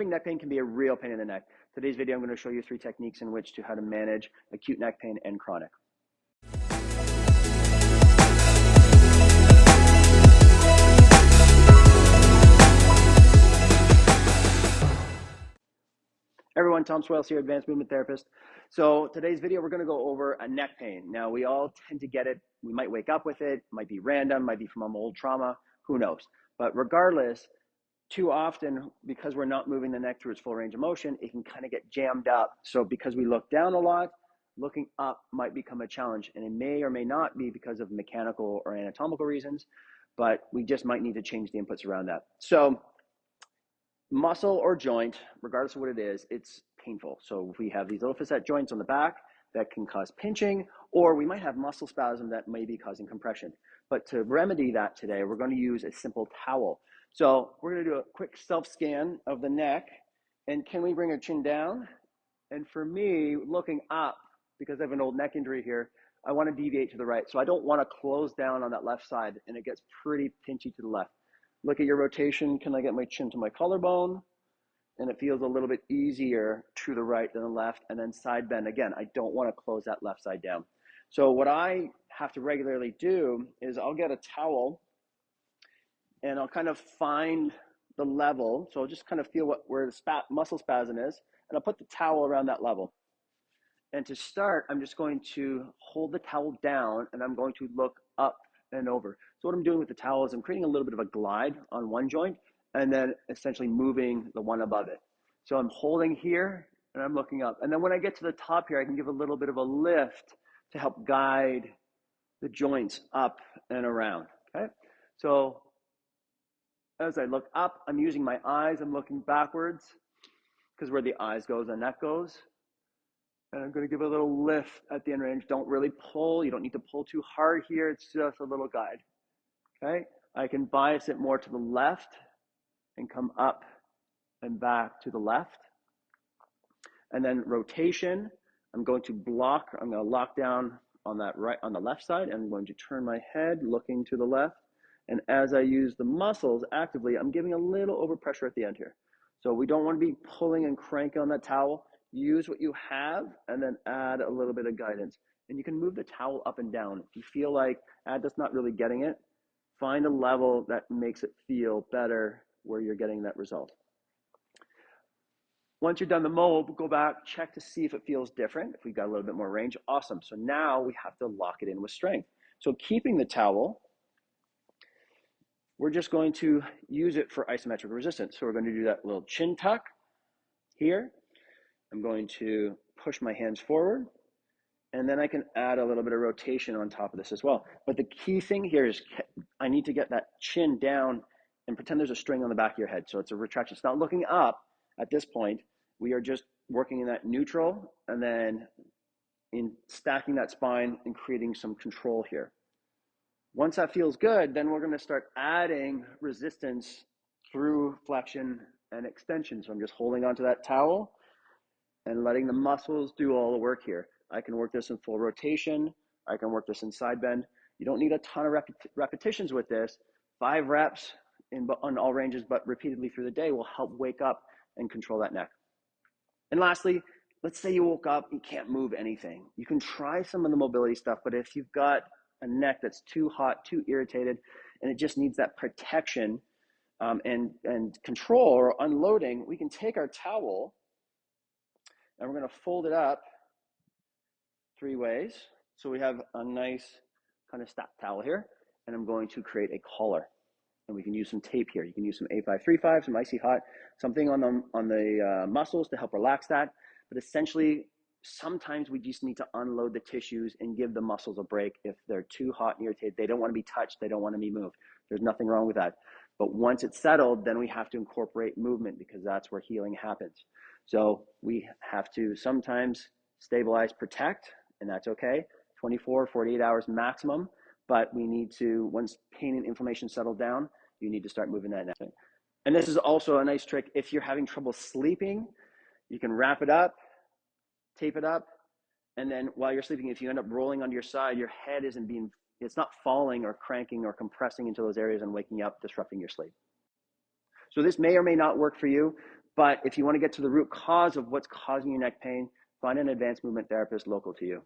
Neck pain can be a real pain in the neck. Today's video, I'm going to show you 3 techniques in which to how to manage acute neck pain and chronic. Everyone, Tom Swales here, Advanced Movement Therapist. So today's video, we're going to go over a neck pain. Now, we all tend to get it. We might wake up with it, might be random, might be from an old trauma, who knows. But regardless, too often, because we're not moving the neck through its full range of motion, it can kind of get jammed up. So because we look down a lot, looking up might become a challenge. And it may or may not be because of mechanical or anatomical reasons, but we just might need to change the inputs around that. So muscle or joint, regardless of what it is, it's painful. So if we have these little facet joints on the back, that can cause pinching, or we might have muscle spasm that may be causing compression. But to remedy that today, we're going to use a simple towel. So we're going to do a quick self-scan of the neck. And can we bring our chin down? And for me, looking up, because I have an old neck injury here, I want to deviate to the right. So I don't want to close down on that left side, and it gets pretty pinchy to the left. Look at your rotation. Can I get my chin to my collarbone? And it feels a little bit easier to the right than the left. And then side bend. Again, I don't want to close that left side down. So what I have to regularly do is I'll get a towel and I'll kind of find the level. So I'll just kind of feel where the muscle spasm is, and I'll put the towel around that level. And to start, I'm just going to hold the towel down, and I'm going to look up and over. So what I'm doing with the towel is I'm creating a little bit of a glide on one joint, and then essentially moving the one above it. So I'm holding here, and I'm looking up. And then when I get to the top here, I can give a little bit of a lift to help guide the joints up and around, okay? So as I look up, I'm using my eyes. I'm looking backwards because where the eyes goes, the neck goes. And I'm going to give a little lift at the end range. Don't really pull. You don't need to pull too hard here. It's just a little guide. Okay? I can bias it more to the left and come up and back to the left. And then rotation, I'm going to lock down on the left side. And I'm going to turn my head looking to the left. And as I use the muscles actively, I'm giving a little overpressure at the end here. So we don't want to be pulling and cranking on that towel. Use what you have and then add a little bit of guidance. And you can move the towel up and down. If you feel like that's not really getting it, find a level that makes it feel better where you're getting that result. Once you're done the mold, go back, check to see if it feels different. If we've got a little bit more range, awesome. So now we have to lock it in with strength. So keeping the towel, we're just going to use it for isometric resistance. So we're going to do that little chin tuck here. I'm going to push my hands forward, and then I can add a little bit of rotation on top of this as well. But the key thing here is I need to get that chin down and pretend there's a string on the back of your head. So it's a retraction. It's not looking up at this point. We are just working in that neutral and then in stacking that spine and creating some control here. Once that feels good, then we're going to start adding resistance through flexion and extension. So I'm just holding onto that towel and letting the muscles do all the work here. I can work this in full rotation. I can work this in side bend. You don't need a ton of repetitions with this. 5 reps on all ranges, but repeatedly through the day will help wake up and control that neck. And lastly, let's say you woke up, you can't move anything. You can try some of the mobility stuff, but if you've got a neck that's too hot, too irritated, and it just needs that protection and control or unloading, we can take our towel and we're going to fold it up 3 ways. So we have a nice kind of stacked towel here, and I'm going to create a collar. And we can use some tape here. You can use some A535, some Icy Hot, something on the muscles to help relax that. But essentially, sometimes we just need to unload the tissues and give the muscles a break. If they're too hot and irritated, they don't want to be touched, they don't want to be moved. There's nothing wrong with that. But once it's settled, then we have to incorporate movement because that's where healing happens. So we have to sometimes stabilize, protect, and that's okay. 24, 48 hours maximum. But we need to, once pain and inflammation settle down, you need to start moving that neck. And this is also a nice trick. If you're having trouble sleeping, you can wrap it up, tape it up, and then while you're sleeping, if you end up rolling onto your side, your head it's not falling or cranking or compressing into those areas and waking up, disrupting your sleep. So this may or may not work for you, But if you want to get to the root cause of what's causing your neck pain, find an advanced movement therapist local to you.